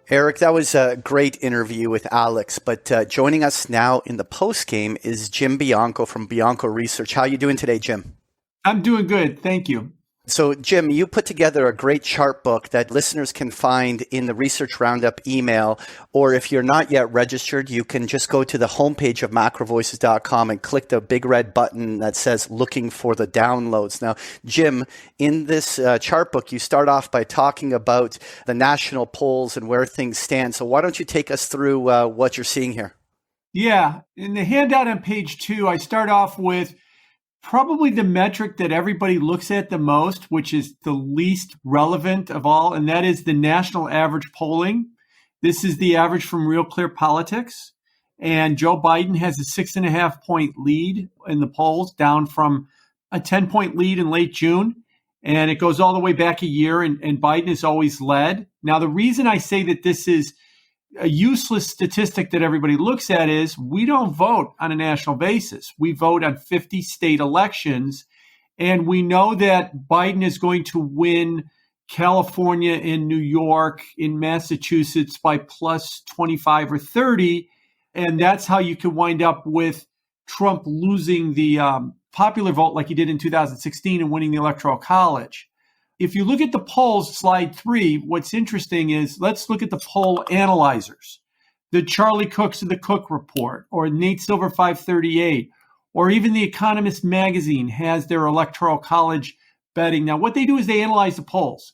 Erik, that was a great interview with Alex, but joining us now in the post game is Jim Bianco from Bianco Research. How are you doing today, Jim? I'm doing good. Thank you. So, Jim, you put together a great chart book that listeners can find in the Research Roundup email, or if you're not yet registered, you can just go to the homepage of MacroVoices.com and click the big red button that says looking for the downloads. Now, Jim, in this chart book, you start off by talking about the national polls and where things stand. So why don't you take us through what you're seeing here? Yeah. In the handout on page 2, I start off with probably the metric that everybody looks at the most, which is the least relevant of all, and that is the national average polling. This is the average from Real Clear Politics. And Joe Biden has a 6.5-point lead in the polls, down from a 10-point lead in late June. And it goes all the way back a year, and Biden has always led. Now, the reason I say that this is a useless statistic that everybody looks at is we don't vote on a national basis. We vote on 50 state elections, and we know that Biden is going to win California and New York, in Massachusetts by plus 25 or 30, and that's how you can wind up with Trump losing the popular vote like he did in 2016 and winning the Electoral College. If you look at the polls, slide 3, what's interesting is let's look at the poll analyzers. The Charlie Cooks of the Cook Report, or Nate Silver 538, or even The Economist magazine has their Electoral College betting. Now, what they do is they analyze the polls.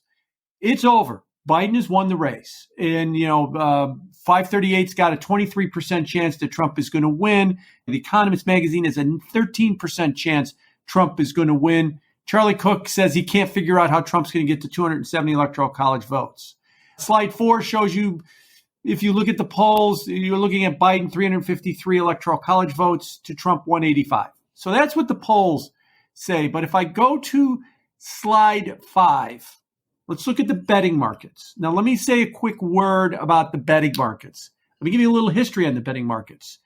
It's over. Biden has won the race. And, 538's got a 23% chance that Trump is going to win. The Economist magazine has a 13% chance Trump is going to win. Charlie Cook says he can't figure out how Trump's going to get to 270 Electoral College votes. Slide 4 shows you, if you look at the polls, you're looking at Biden 353 Electoral College votes to Trump 185. So that's what the polls say. But if I go to slide 5, let's look at the betting markets. Now, let me say a quick word about the betting markets. Let me give you a little history on the betting markets.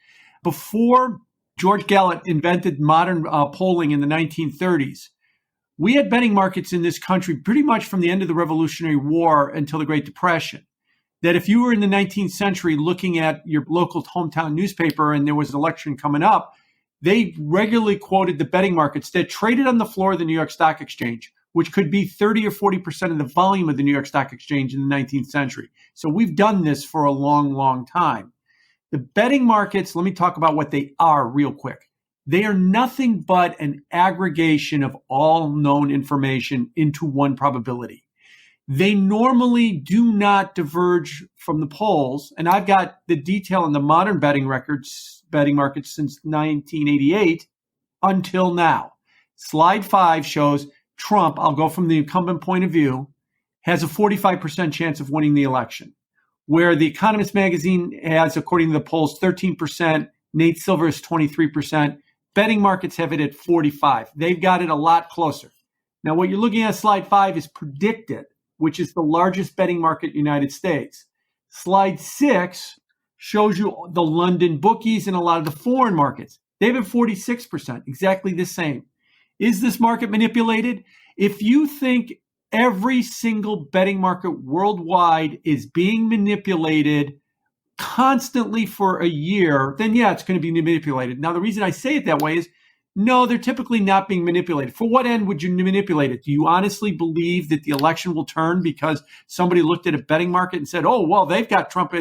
Before George Gallup invented modern polling in the 1930s, we had betting markets in this country pretty much from the end of the Revolutionary War until the Great Depression. That if you were in the 19th century looking at your local hometown newspaper and there was an election coming up, they regularly quoted the betting markets that traded on the floor of the New York Stock Exchange, which could be 30 or 40% of the volume of the New York Stock Exchange in the 19th century. So we've done this for a long, long time. The betting markets, let me talk about what they are real quick. They are nothing but an aggregation of all known information into one probability. They normally do not diverge from the polls. And I've got the detail in the modern betting markets since 1988 until now. Slide 5 shows Trump, I'll go from the incumbent point of view, has a 45% chance of winning the election, where the Economist magazine has, according to the polls, 13%, Nate Silver is 23%. Betting markets have it at 45. They've got it a lot closer. Now, what you're looking at slide 5 is predicted, which is the largest betting market in the United States. Slide 6 shows you the London bookies and a lot of the foreign markets. They have it 46%, exactly the same. Is this market manipulated? If you think every single betting market worldwide is being manipulated constantly for a year, then yeah, it's going to be manipulated. Now, the reason I say it that way is, no, they're typically not being manipulated. For what end would you manipulate it? Do you honestly believe that the election will turn because somebody looked at a betting market and said, oh, well, they've got Trump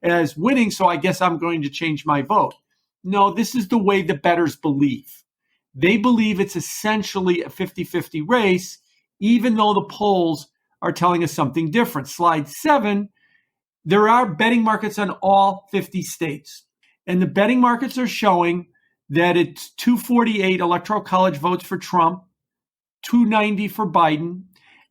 as winning, so I guess I'm going to change my vote? No, this is the way the bettors believe. They believe it's essentially a 50-50 race, even though the polls are telling us something different. Slide 7, there are betting markets on all 50 states. And the betting markets are showing that it's 248 Electoral College votes for Trump, 290 for Biden.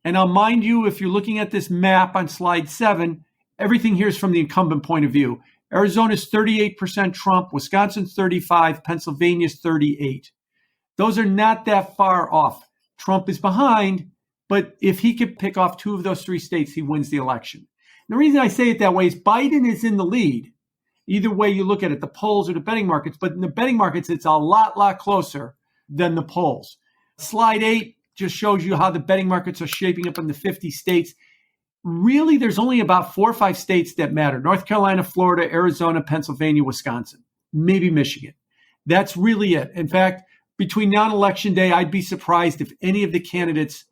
And I'll mind you, if you're looking at this map on slide 7, everything here is from the incumbent point of view. Arizona's 38% Trump, Wisconsin's 35%, Pennsylvania's 38%. Those are not that far off. Trump is behind, but if he could pick off 2 of those 3 states, he wins the election. And the reason I say it that way is Biden is in the lead. Either way you look at it, the polls or the betting markets. But in the betting markets, it's a lot closer than the polls. Slide 8 just shows you how the betting markets are shaping up in the 50 states. really there's only about 4 or 5 states that matter. North Carolina, Florida, Arizona, Pennsylvania, Wisconsin, maybe Michigan. That's really it. In fact, between now and Election Day, I'd be surprised if any of the candidates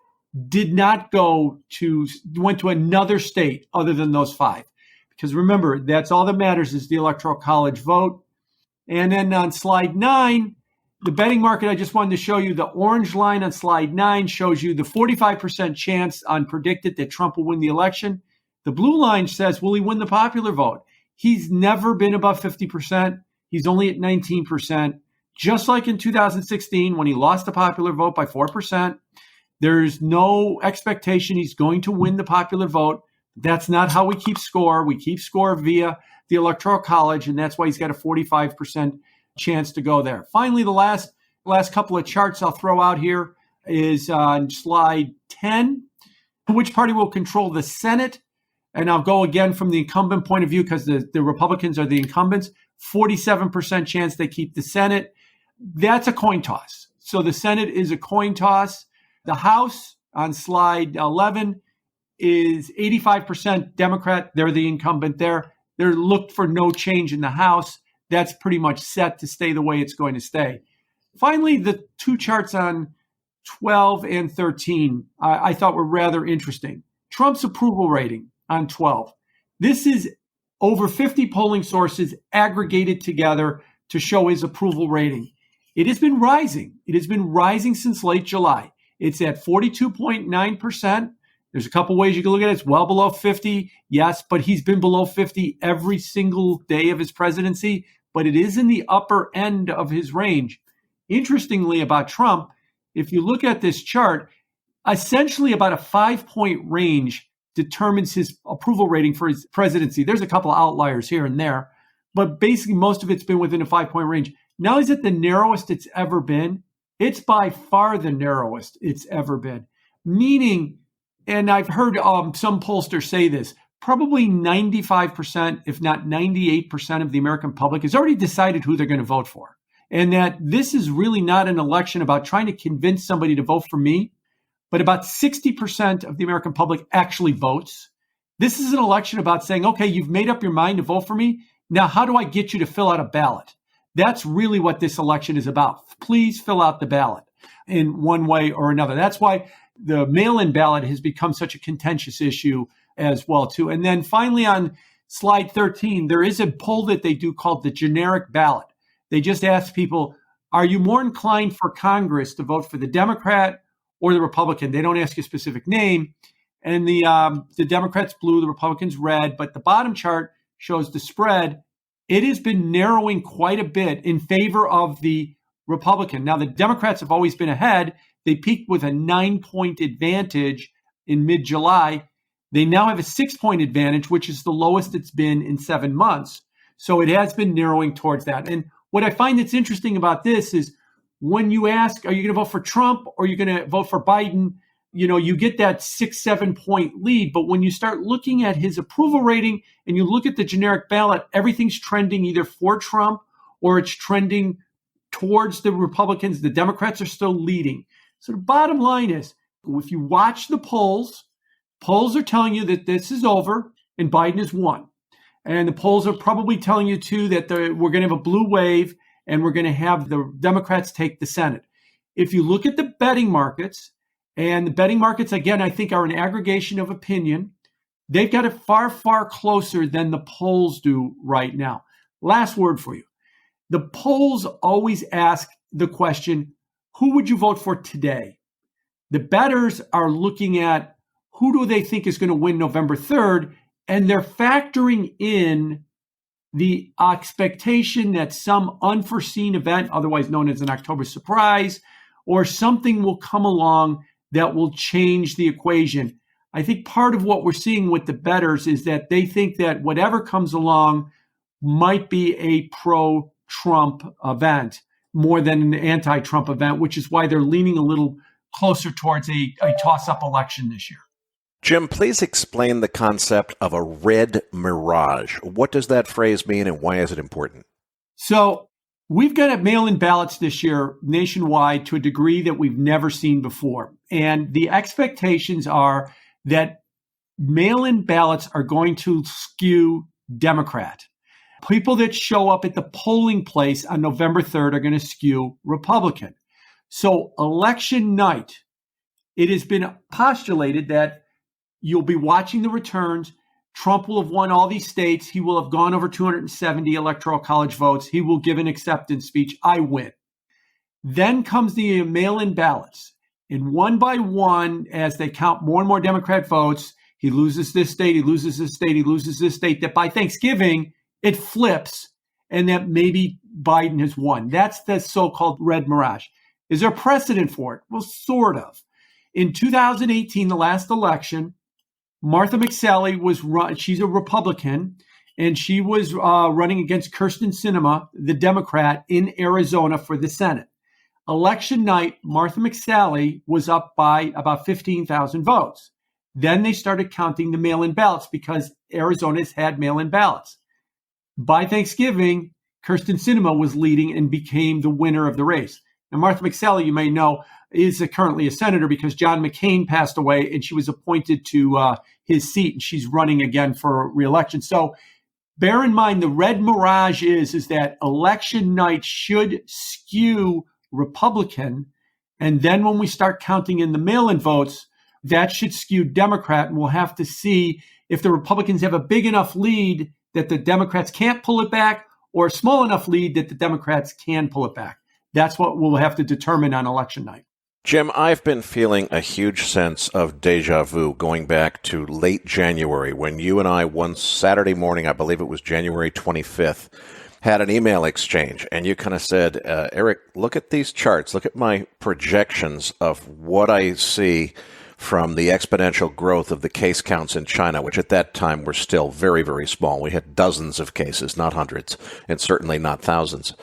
did not went to another state other than those 5. Because remember, that's all that matters is the Electoral College vote. And then on slide 9, the betting market, I just wanted to show you the orange line on slide 9 shows you the 45% chance on predicted that Trump will win the election. The blue line says, will he win the popular vote? He's never been above 50%. He's only at 19%. Just like in 2016, when he lost the popular vote by 4%, there's no expectation he's going to win the popular vote. That's not how we keep score. We keep score via the Electoral College, and that's why he's got a 45% chance to go there. Finally, the last couple of charts I'll throw out here is on slide 10. Which party will control the Senate? And I'll go again from the incumbent point of view because the Republicans are the incumbents. 47% chance they keep the Senate. That's a coin toss. So the Senate is a coin toss. The House on slide 11 is 85% Democrat. They're the incumbent there. They're looked for no change in the House. That's pretty much set to stay the way it's going to stay. Finally, the 2 charts on 12 and 13 I thought were rather interesting. Trump's approval rating on 12. This is over 50 polling sources aggregated together to show his approval rating. It has been rising. It has been rising since late July. It's at 42.9%. There's a couple ways you can look at it. It's well below 50, yes, but he's been below 50 every single day of his presidency, but it is in the upper end of his range. Interestingly about Trump, if you look at this chart, essentially about a 5-point range determines his approval rating for his presidency. There's a couple of outliers here and there, but basically most of it's been within a 5-point range. Now is it the narrowest it's ever been? It's by far the narrowest it's ever been, meaning, and I've heard some pollsters say this, probably 95%, if not 98% of the American public has already decided who they're going to vote for. And that this is really not an election about trying to convince somebody to vote for me, but about 60% of the American public actually votes. This is an election about saying, okay, you've made up your mind to vote for me. Now, how do I get you to fill out a ballot? That's really what this election is about. Please fill out the ballot in one way or another. That's why the mail-in ballot has become such a contentious issue as well, too. And then finally on slide 13, there is a poll that they do called the generic ballot. They just ask people, are you more inclined for Congress to vote for the Democrat or the Republican? They don't ask you a specific name. And the Democrats blue, the Republicans red, but the bottom chart shows the spread. It has been narrowing quite a bit in favor of the Republican. Now, the Democrats have always been ahead. They peaked with a 9-point advantage in mid-July. They now have a 6-point advantage, which is the lowest it's been in 7 months. So it has been narrowing towards that. And what I find that's interesting about this is when you ask, are you going to vote for Trump or are you going to vote for Biden? You know, you get that 6-7 point lead. But when you start looking at his approval rating and you look at the generic ballot, everything's trending either for Trump or it's trending towards the Republicans. The Democrats are still leading. So the bottom line is, if you watch the polls are telling you that this is over and Biden has won. And the polls are probably telling you, too, that we're going to have a blue wave and we're going to have the Democrats take the Senate. If you look at the betting markets, and the betting markets, again, I think are an aggregation of opinion, they've got it far, far closer than the polls do right now. Last word for you. The polls always ask the question, who would you vote for today? The bettors are looking at who do they think is going to win November 3rd, and they're factoring in the expectation that some unforeseen event, otherwise known as an October surprise, or something will come along that will change the equation. I think part of what we're seeing with the bettors is that they think that whatever comes along might be a pro-Trump event more than an anti-Trump event, which is why they're leaning a little closer towards a toss-up election this year. Jim, please explain the concept of a Red Mirage. What does that phrase mean and why is it important? So we've got mail-in ballots this year nationwide to a degree that we've never seen before. And the expectations are that mail-in ballots are going to skew Democrat. People that show up at the polling place on November 3rd are going to skew Republican. So election night, it has been postulated that you'll be watching the returns. Trump will have won all these states. He will have gone over 270 electoral college votes. He will give an acceptance speech. I win. Then comes the mail-in ballots. And one by one, as they count more and more Democrat votes, he loses this state, he loses this state, he loses this state, that by Thanksgiving, it flips and that maybe Biden has won. That's the so-called Red Mirage. Is there precedent for it? Well, sort of. In 2018, the last election, Martha McSally she's a Republican, and she was running against Kyrsten Sinema, the Democrat, in Arizona for the Senate. Election night, Martha McSally was up by about 15,000 votes. Then they started counting the mail-in ballots because Arizona's had mail-in ballots. By Thanksgiving, Kyrsten Sinema was leading and became the winner of the race. And Martha McSally, you may know, is currently a senator because John McCain passed away and she was appointed to his seat, and she's running again for re-election. So bear in mind, the Red Mirage is that election night should skew Republican. And then when we start counting in the mail-in votes, that should skew Democrat. And we'll have to see if the Republicans have a big enough lead that the Democrats can't pull it back, or a small enough lead that the Democrats can pull it back. That's what we'll have to determine on election night. Jim, I've been feeling a huge sense of deja vu going back to late January when you and I, one Saturday morning, I believe it was January 25th, had an email exchange, and you kind of said, Erik, look at these charts, look at my projections of what I see from the exponential growth of the case counts in China, which at that time were still very, very small. We had dozens of cases, not hundreds, and certainly not thousands.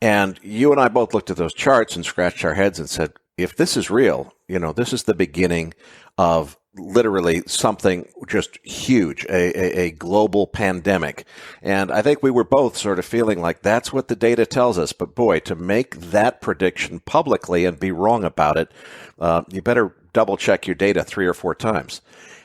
And you and I both looked at those charts and scratched our heads and said, if this is real, this is the beginning of literally something just huge, a global pandemic. And I think we were both sort of feeling like that's what the data tells us. But boy, to make that prediction publicly and be wrong about it, you better double check your data 3 or 4 times.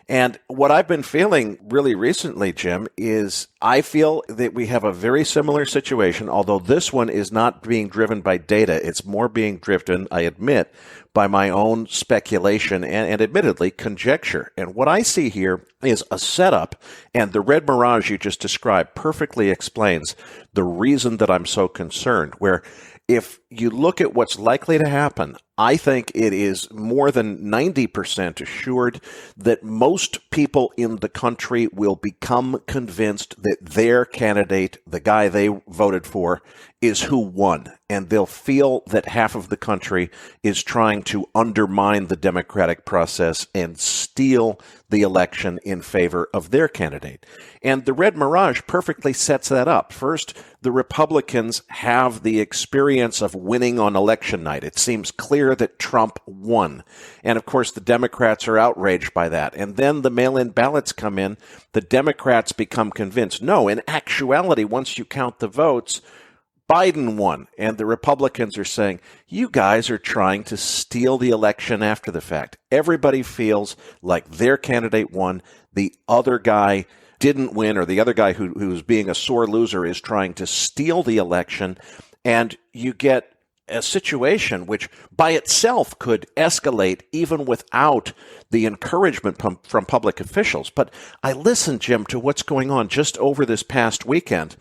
And what I've been feeling really recently, Jim, is I feel that we have a very similar situation, although this one is not being driven by data. It's more being driven, I admit, by my own speculation and admittedly conjecture. And what I see here is a setup, and the Red Mirage you just described perfectly explains the reason that I'm so concerned, where if you look at what's likely to happen, I think it is more than 90% assured that most people in the country will become convinced that their candidate, the guy they voted for, is who won. And they'll feel that half of the country is trying to undermine the democratic process and steal the election in favor of their candidate. And the Red Mirage perfectly sets that up. First, the Republicans have the experience of winning on election night. It seems clear that Trump won. And of course, the Democrats are outraged by that. And then the mail-in ballots come in. The Democrats become convinced, no, in actuality, once you count the votes, Biden won. And the Republicans are saying, you guys are trying to steal the election after the fact. Everybody feels like their candidate won. The other guy didn't win, or the other guy who's being a sore loser is trying to steal the election. And you get a situation which by itself could escalate even without the encouragement from public officials. But I listened, Jim, to what's going on just over this past weekend.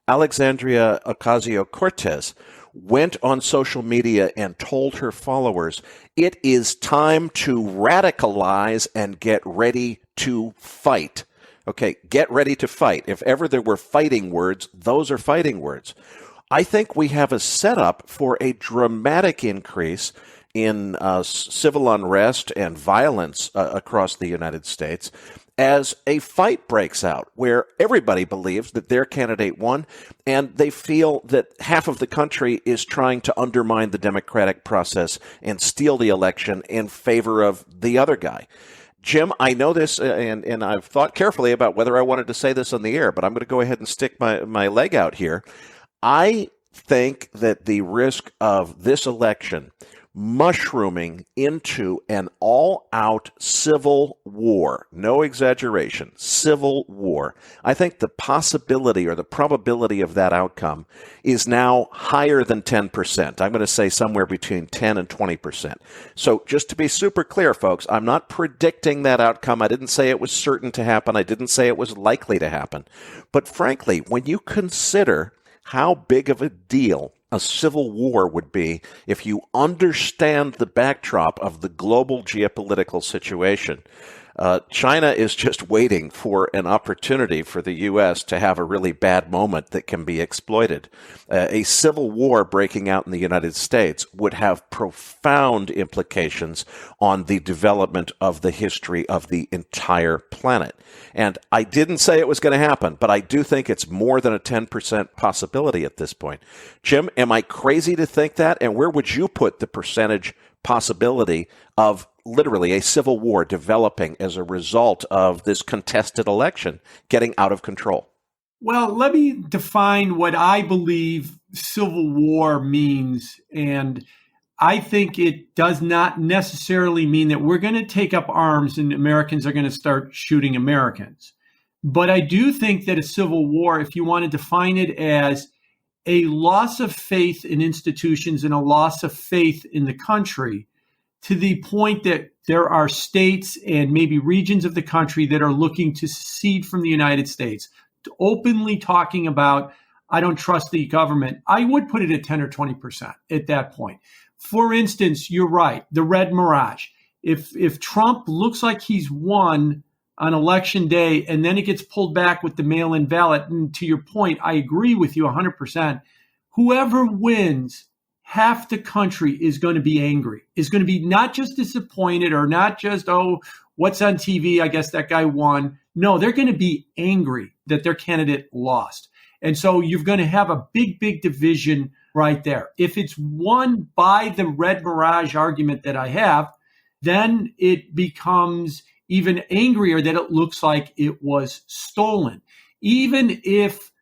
Alexandria Ocasio-Cortez went on social media and told her followers, it is time to radicalize and get ready to fight. Okay, get ready to fight. If ever there were fighting words, those are fighting words. I think we have a setup for a dramatic increase in civil unrest and violence across the United States as a fight breaks out where everybody believes that their candidate won, and they feel that half of the country is trying to undermine the democratic process and steal the election in favor of the other guy. Jim, I know this, and I've thought carefully about whether I wanted to say this on the air, but I'm going to go ahead and stick my leg out here. I think that the risk of this election mushrooming into an all-out civil war. No exaggeration, civil war. I think the possibility or the probability of that outcome is now higher than 10%. I'm going to say somewhere between 10 and 20%. So just to be super clear, folks, I'm not predicting that outcome. I didn't say it was certain to happen. I didn't say it was likely to happen. But frankly, when you consider how big of a deal a civil war would be if you understand the backdrop of the global geopolitical situation. China is just waiting for an opportunity for the U.S. to have a really bad moment that can be exploited. A civil war breaking out in the United States would have profound implications on the development of the history of the entire planet. And I didn't say it was going to happen, but I do think it's more than a 10% possibility at this point. Jim, am I crazy to think that? And where would you put the percentage possibility of literally a civil war developing as a result of this contested election getting out of control? Well, let me define what I believe civil war means. And I think it does not necessarily mean that we're going to take up arms and Americans are going to start shooting Americans. But I do think that a civil war, if you want to define it as a loss of faith in institutions and a loss of faith in the country, to the point that there are states and maybe regions of the country that are looking to secede from the United States, openly talking about, I don't trust the government, I would put it at 10 or 20% at that point. For instance, you're right, the Red Mirage. If Trump looks like he's won on election day and then it gets pulled back with the mail-in ballot, and to your point, I agree with you 100%, whoever wins, half the country is going to be angry, is going to be not just disappointed or not just, oh, what's on TV? I guess that guy won. No, they're going to be angry that their candidate lost. And so you're going to have a big, big division right there. If it's won by the Red Mirage argument that I have, then it becomes even angrier that it looks like it was stolen. Even if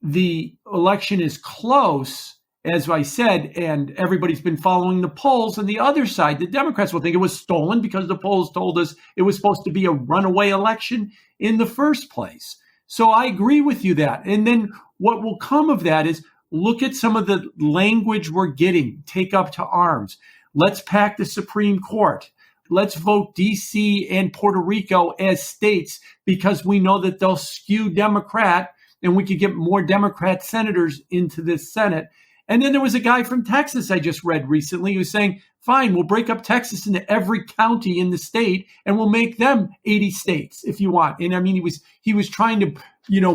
the election is close, as I said, and everybody's been following the polls on the other side, the Democrats will think it was stolen because the polls told us it was supposed to be a runaway election in the first place. So I agree with you that. And then what will come of that is look at some of the language we're getting, take up to arms. Let's pack the Supreme Court. Let's vote D.C. and Puerto Rico as states because we know that they'll skew Democrat and we could get more Democrat senators into this Senate. And then there was a guy from Texas I just read recently who was saying, fine, we'll break up Texas into every county in the state and we'll make them 80 states if you want. And I mean, he was trying to,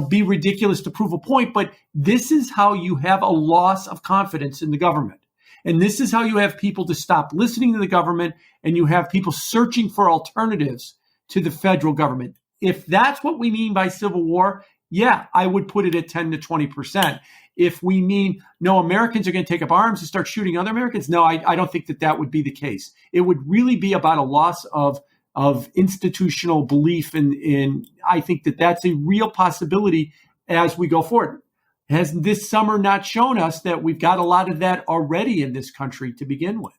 be ridiculous to prove a point, but this is how you have a loss of confidence in the government. And this is how you have people to stop listening to the government and you have people searching for alternatives to the federal government. If that's what we mean by civil war, yeah, I would put it at 10 to 20%. If we mean, no, Americans are going to take up arms and start shooting other Americans, no, I don't think that would be the case. It would really be about a loss of institutional belief. And I think that that's a real possibility as we go forward. Has this summer not shown us that we've got a lot of that already in this country to begin with?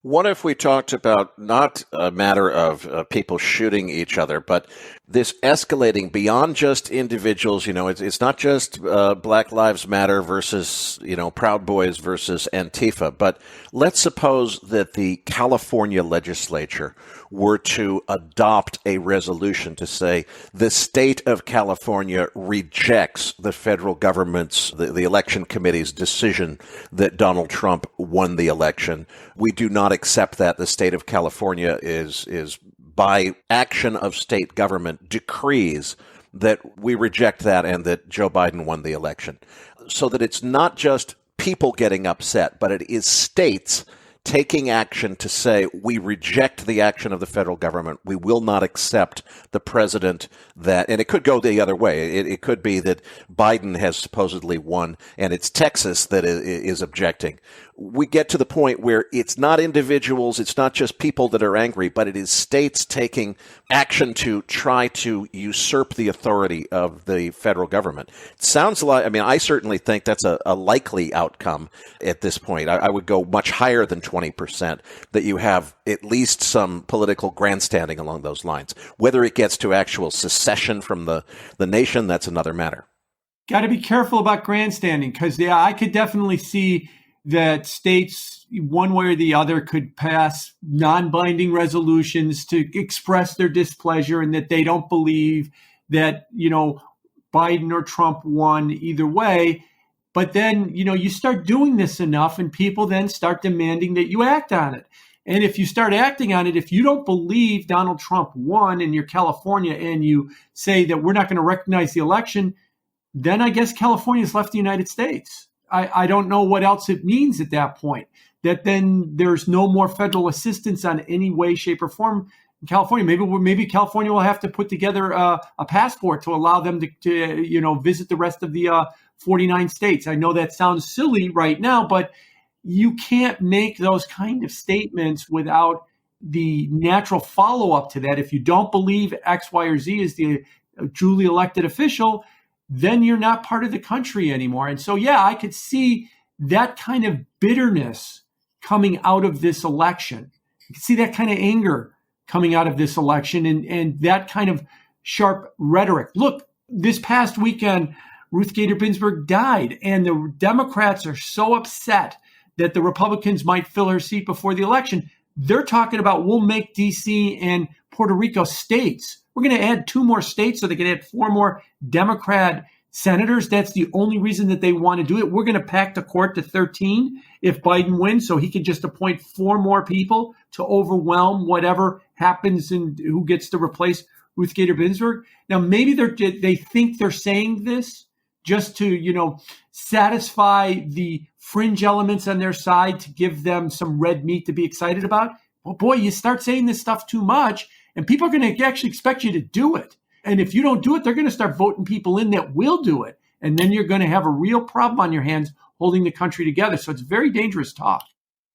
What if we talked about not a matter of people shooting each other, but this escalating beyond just individuals? It's not just Black Lives Matter versus, Proud Boys versus Antifa. But let's suppose that the California legislature were to adopt a resolution to say the state of California rejects the federal government's, the election committee's decision that Donald Trump won the election. We do not accept that. The state of California is by action of state government decrees that we reject that and that Joe Biden won the election. So that it's not just people getting upset, but it is states taking action to say we reject the action of the federal government. We will not accept the president that, and it could go the other way. It could be that Biden has supposedly won and it's Texas that is objecting. We get to the point where it's not individuals, it's not just people that are angry, but it is states taking action to try to usurp the authority of the federal government. It sounds like, I certainly think that's a likely outcome at this point. I would go much higher than 20%, that you have at least some political grandstanding along those lines. Whether it gets to actual secession from the nation, that's another matter. Got to be careful about grandstanding because, I could definitely see that states, one way or the other, could pass non-binding resolutions to express their displeasure and that they don't believe that, Biden or Trump won either way. But then, you start doing this enough and people then start demanding that you act on it. And if you start acting on it, if you don't believe Donald Trump won and you're California and you say that we're not going to recognize the election, then I guess California's left the United States. I don't know what else it means at that point, that then there's no more federal assistance on any way, shape, or form in California. Maybe California will have to put together a passport to allow them to visit the rest of the 49 states. I know that sounds silly right now, but you can't make those kind of statements without the natural follow-up to that. If you don't believe X, Y, or Z is the duly elected official, then you're not part of the country anymore. And so, I could see that kind of bitterness coming out of this election. You can see that kind of anger coming out of this election and that kind of sharp rhetoric. Look, this past weekend, Ruth Bader Ginsburg died, and the Democrats are so upset that the Republicans might fill her seat before the election. They're talking about, we'll make D.C. and Puerto Rico states. We're going to add 2 more states so they can add 4 more Democrat senators. That's the only reason that they want to do it. We're going to pack the court to 13 if Biden wins, so he can just appoint 4 more people to overwhelm whatever happens and who gets to replace Ruth Bader Ginsburg. Now, maybe they think they're saying this just to, satisfy the fringe elements on their side to give them some red meat to be excited about. Well, boy, you start saying this stuff too much, and people are going to actually expect you to do it. And if you don't do it, they're going to start voting people in that will do it. And then you're going to have a real problem on your hands holding the country together. So it's very dangerous talk.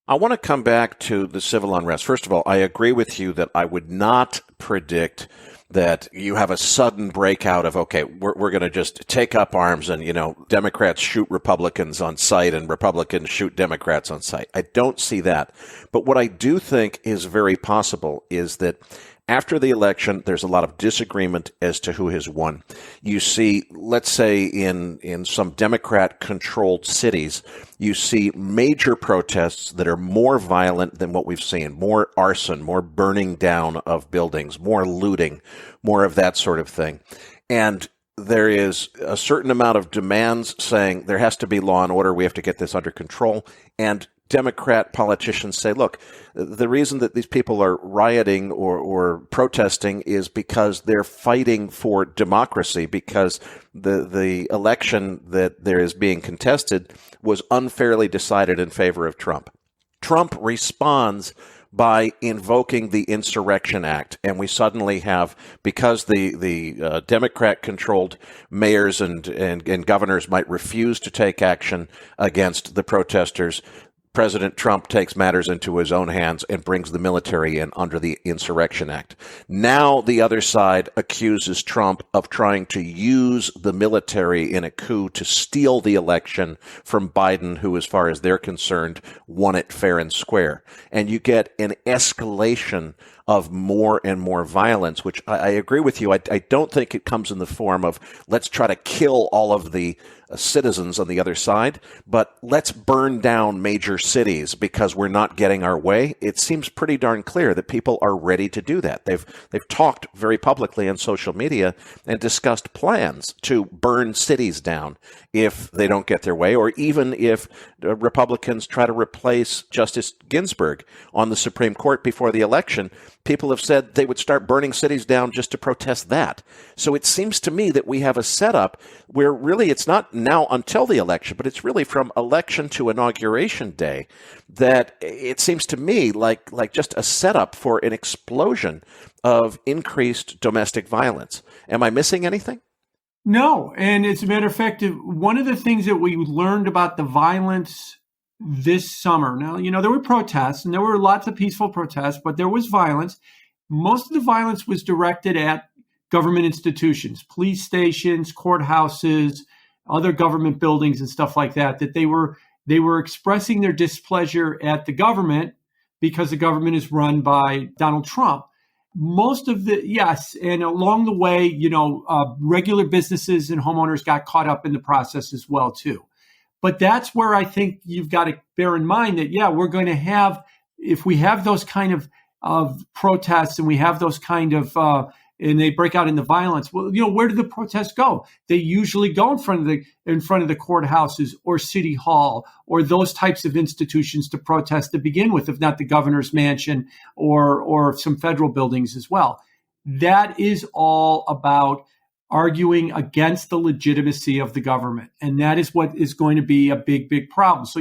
I want to come back to the civil unrest. First of all, I agree with you that I would not predict that you have a sudden breakout of, okay, we're going to just take up arms and, Democrats shoot Republicans on sight and Republicans shoot Democrats on sight. I don't see that. But what I do think is very possible is that after the election, there's a lot of disagreement as to who has won. You see, let's say in some Democrat-controlled cities, you see major protests that are more violent than what we've seen, more arson, more burning down of buildings, more looting, more of that sort of thing. And there is a certain amount of demands saying there has to be law and order, we have to get this under control, and Democrat politicians say, look, the reason that these people are rioting or protesting is because they're fighting for democracy, because the election that there is being contested was unfairly decided in favor of Trump. Trump responds by invoking the Insurrection Act, and we suddenly have, because the Democrat-controlled mayors and governors might refuse to take action against the protesters, President Trump takes matters into his own hands and brings the military in under the Insurrection Act. Now the other side accuses Trump of trying to use the military in a coup to steal the election from Biden, who, as far as they're concerned, won it fair and square. And you get an escalation of more and more violence, which I agree with you. I don't think it comes in the form of let's try to kill all of the citizens on the other side, but let's burn down major cities because we're not getting our way. It seems pretty darn clear that people are ready to do that. They've talked very publicly on social media and discussed plans to burn cities down if they don't get their way, or even if Republicans try to replace Justice Ginsburg on the Supreme Court before the election. People have said they would start burning cities down just to protest that. So it seems to me that we have a setup where really it's not now until the election, but it's really from election to inauguration day, that it seems to me like just a setup for an explosion of increased domestic violence. Am I missing anything? No. And as a matter of fact, one of the things that we learned about the violence this summer, now, there were protests and there were lots of peaceful protests, but there was violence. Most of the violence was directed at government institutions, police stations, courthouses, other government buildings and stuff like that, that they were They were expressing their displeasure at the government because the government is run by Donald Trump. Most of yes, and along the way, regular businesses and homeowners got caught up in the process as well, too. But that's where I think you've got to bear in mind that, we're going to have, if we have those kind of protests and we have those kind of, and they break out into violence, well, where do the protests go? They usually go in front of the courthouses or city hall or those types of institutions to protest to begin with, if not the governor's mansion or some federal buildings as well. That is all about arguing against the legitimacy of the government. And that is what is going to be a big, big problem. So,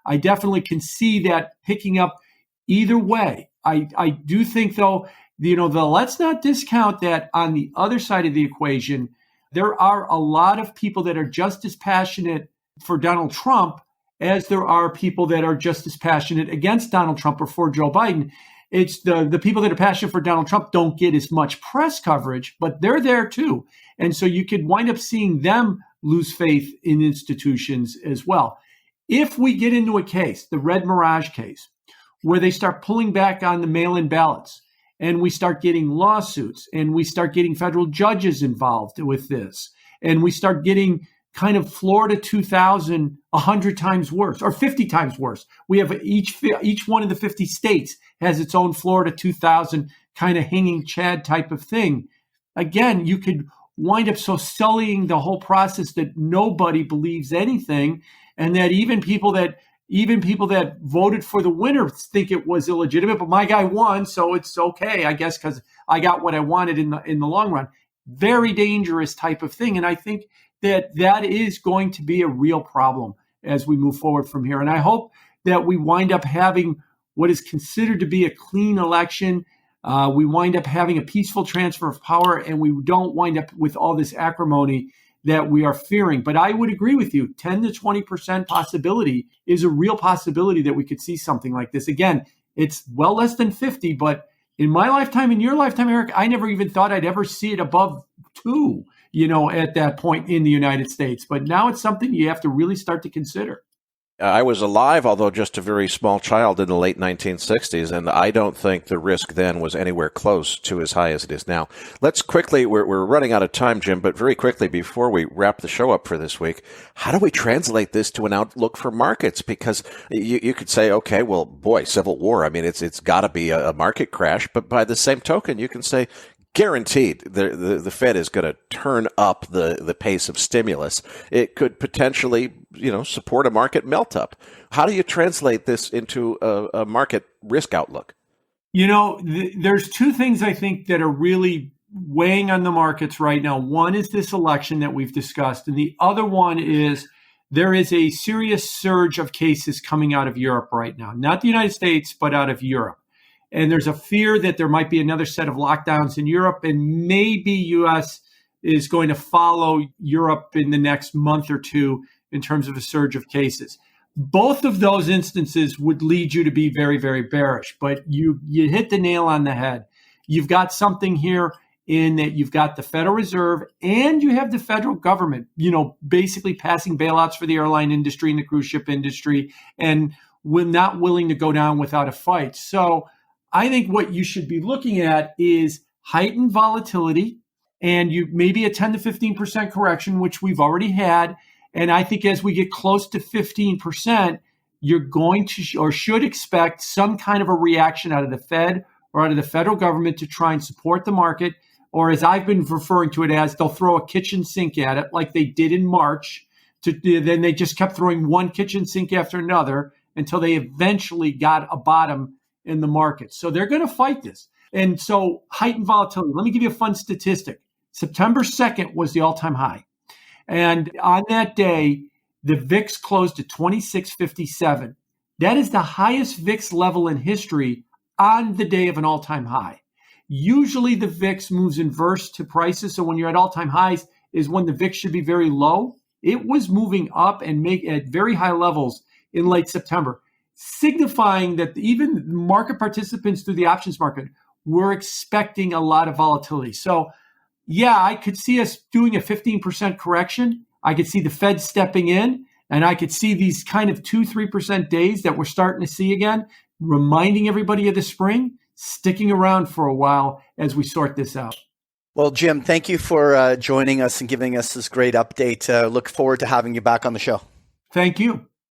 I definitely can see that picking up either way. I do think, though, let's not discount that on the other side of the equation, there are a lot of people that are just as passionate for Donald Trump as there are people that are just as passionate against Donald Trump or for Joe Biden. It's the people that are passionate for Donald Trump don't get as much press coverage, but they're there too. And so you could wind up seeing them lose faith in institutions as well. If we get into a case, the Red Mirage case, where they start pulling back on the mail-in ballots, and we start getting lawsuits, and we start getting federal judges involved with this, and we start getting kind of Florida 2000 100 times worse or 50 times worse. We have each one of the 50 states has its own Florida 2000 kind of hanging Chad type of thing. Again, you could wind up so sullying the whole process that nobody believes anything, and that even people that voted for the winner think it was illegitimate, but my guy won, so it's okay, I guess, because I got what I wanted in the long run. Very dangerous type of thing. And I think that is going to be a real problem as we move forward from here. And I hope that we wind up having what is considered to be a clean election. We wind up having a peaceful transfer of power, and we don't wind up with all this acrimony that we are fearing. But I would agree with you, 10 to 20% possibility is a real possibility that we could see something like this. Again, it's well less than 50, but in my lifetime, in your lifetime, Erik, I never even thought I'd ever see it above 2, at that point in the United States. But now it's something you have to really start to consider. I was alive, although just a very small child in the late 1960s, and I don't think the risk then was anywhere close to as high as it is now. Let's quickly, we're running out of time, Jim, but very quickly before we wrap the show up for this week, how do we translate this to an outlook for markets? Because you could say, okay, well, boy, civil war, I mean, it's got to be a market crash, but by the same token, you can say, guaranteed, the Fed is going to turn up the pace of stimulus. It could potentially, support a market melt up. How do you translate this into a market risk outlook? There's two things I think that are really weighing on the markets right now. One is this election that we've discussed, and the other one is there is a serious surge of cases coming out of Europe right now. Not the United States, but out of Europe. And there's a fear that there might be another set of lockdowns in Europe, and maybe U.S. is going to follow Europe in the next month or two in terms of a surge of cases. Both of those instances would lead you to be very, very bearish, but you hit the nail on the head. You've got something here in that you've got the Federal Reserve and you have the federal government, basically passing bailouts for the airline industry and the cruise ship industry, and we're not willing to go down without a fight. So I think what you should be looking at is heightened volatility, and you maybe a 10 to 15% correction, which we've already had. And I think as we get close to 15%, you're going to or should expect some kind of a reaction out of the Fed or out of the federal government to try and support the market. Or as I've been referring to it as, they'll throw a kitchen sink at it like they did in March. Then they just kept throwing one kitchen sink after another until they eventually got a bottom in the market. So they're going to fight this. And so heightened volatility. Let me give you a fun statistic. September 2nd was the all-time high. And on that day, the VIX closed at 2657. That is the highest VIX level in history on the day of an all-time high. Usually the VIX moves inverse to prices. So when you're at all-time highs is when the VIX should be very low. It was moving up and at very high levels in late September, signifying that even market participants through the options market were expecting a lot of volatility. So, yeah, I could see us doing a 15% correction. I could see the Fed stepping in. And I could see these kind of 2-3% days that we're starting to see again, reminding everybody of the spring, sticking around for a while as we sort this out. Well, Jim, thank you for joining us and giving us this great update. Look forward to having you back on the show. Thank you.